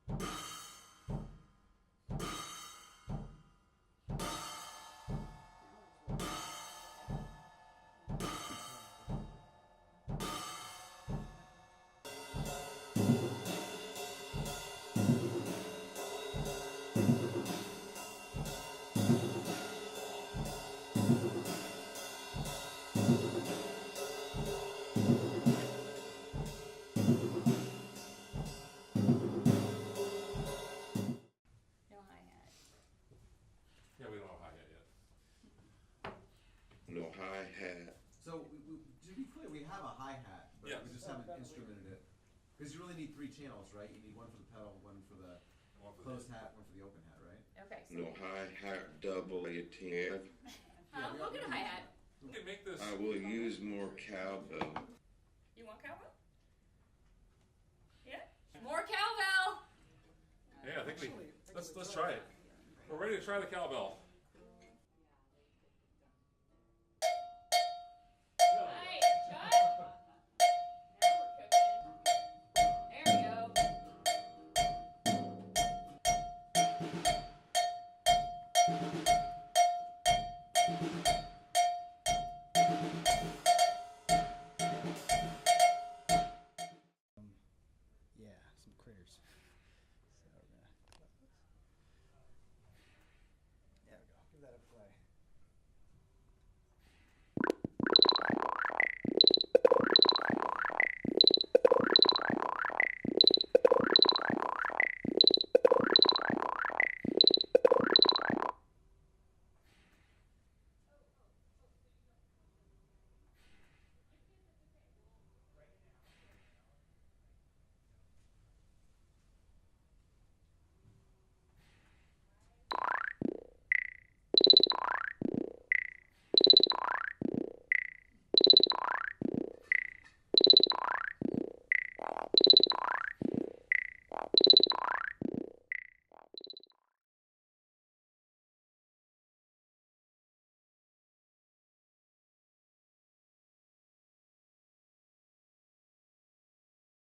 No hi-hat. Yeah, we don't have hi-hat yet. No hi-hat. So, to be clear, we have a hi-hat, but Yes. we just haven't instrumented it. Because you really need 3 channels, right? You need one for the pedal, one for the One for closed hat, one for the open hat, right? Okay, so. No hi-hat double 18. We'll get a hi-hat. We can make this. I will use more cowbell. You want cowbell? Yeah? More cowbell! Yeah, I think let's try it. We're ready to try the cowbell. Nice, Chuck! Now we're cooking. There we go. Yeah, some critters. So we're gonna. There we go. Give that a